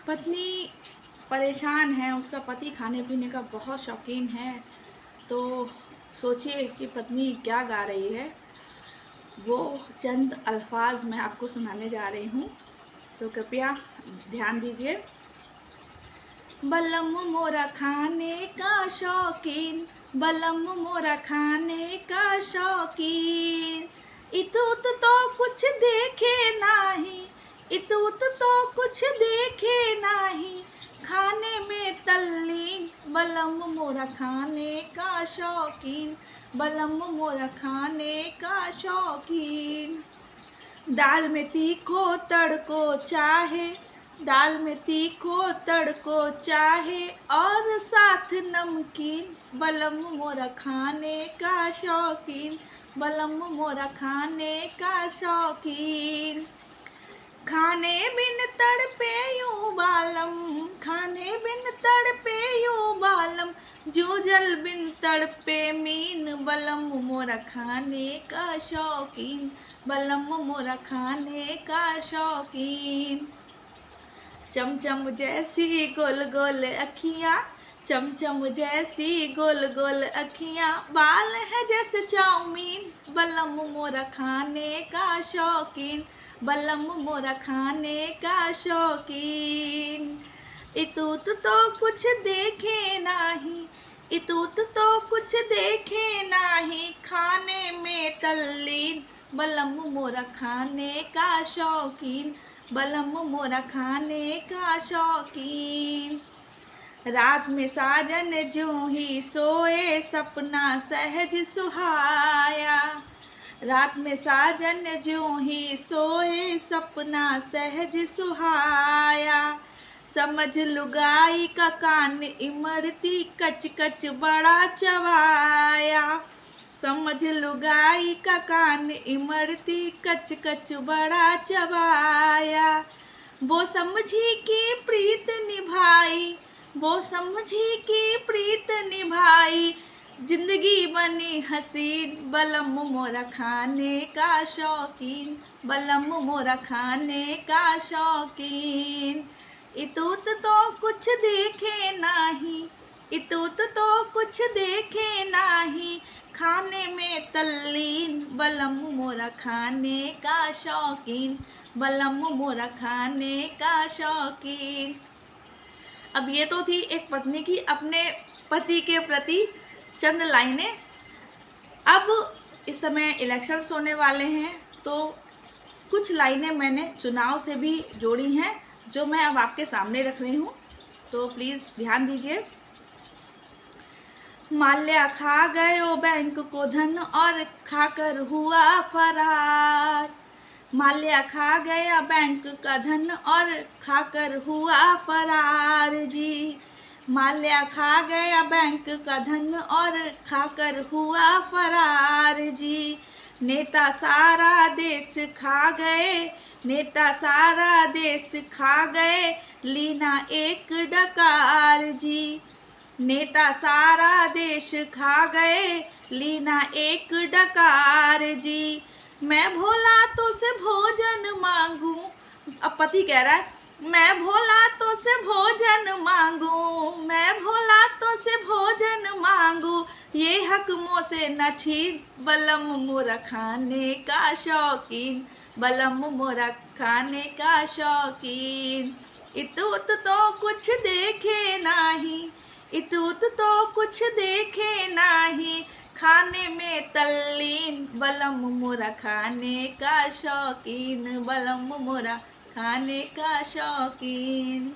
पत्नी परेशान है, उसका पति खाने-पीने का बहुत शौकीन है। तो सोचिए कि पत्नी क्या गा रही है। वो चंद अल्फ़ाज़ मैं आपको सुनाने जा रही हूँ, तो कृपया ध्यान दीजिए। बलम मोरा खाने का शौकीन, बलम मोरा खाने का शौकीन। इतूत तो कुछ देखे नाही, इतूत तो कुछ देखे नाही, खाने में तल्लीन, बलम मोरा खाने का शौकीन, बलम मोरा खाने का शौकीन। दाल में तीखो तड़को चाहे, दाल में तीखो तड़को चाहे और साथ नमकीन, बलम मोरा खाने का शौकीन, बलम मोरा खाने का शौकीन। खाने बिन तड़पे यूं बालम, खाने बिन तड़पे यूं बालम, जूझल बिन तड़पे मीन, बलम मोरा खाने का शौकीन, बलम मोरा खाने का शौकीन। चमचम जैसी गोल गोल अखियाँ, चमचम जैसी गोल गोल अखियाँ, बाल है जैसे चाउमीन, बलम मोरा खाने का शौकीन, बलम मोरा खाने का शौकीन। इतूत तो कुछ देखे नाही, इतूत तो कुछ देखे नाही, खाने में तल्लीन, बलम मोरा खाने का शौकीन, बलम मोरा खाने का शौकीन। रात में साजन ज्यों ही सोए, सपना सहज सुहाया, रात में साजन ज्यों ही सोए, सपना सहज सुहाया। समझ लुगाई का कान इमरती, कच कच बड़ा चबाया, समझ लुगाई का कान इमरती, कच कच बड़ा चबाया। वो समझी कि प्रीत निभाई, वो समझी कि प्रीत निभाई, जिंदगी बनी हसीन, बलम मोरा खाने का शौकीन, बलम मोरा खाने का शौकीन। इतूत तो कुछ देखे नाही, इतूत तो कुछ देखे नाही, खाने में तल्लीन, बलम मोरा खाने का शौकीन, बलम मोरा खाने का शौकीन। अब ये तो थी एक पत्नी की अपने पति के प्रति चंद लाइनें। अब इस समय इलेक्शंस होने वाले हैं, तो कुछ लाइनें मैंने चुनाव से भी जोड़ी हैं, जो मैं अब आपके सामने रख रही हूँ, तो प्लीज़ ध्यान दीजिए। माल्या खा गयो बैंक को धन और खाकर हुआ फरार, माल्या खा गया बैंक का धन और खाकर हुआ फरार जी, माल्या खा गया बैंक का धन और खाकर हुआ फरार जी। नेता सारा देश खा गए, नेता सारा देश खा गए, लीना एक डकार जी, नेता सारा देश खा गए, लीना एक डकार जी। मैं भोला तो से भोजन मांगू, अब पति कह रहा है मैं भोला तो से भोजन मांगू, मैं भोला तो से भोजन मांगू, ये हक मुँह से न छीन, बलम मोरा खाने का शौकीन, बलम मोरा खाने का शौकीन। इतूत तो कुछ देखे नाही, इतूत तो कुछ देखे नाही, खाने में तल्लीन, बलम मोरा खाने का शौकीन, बलम मोरा खाने का शौकीन।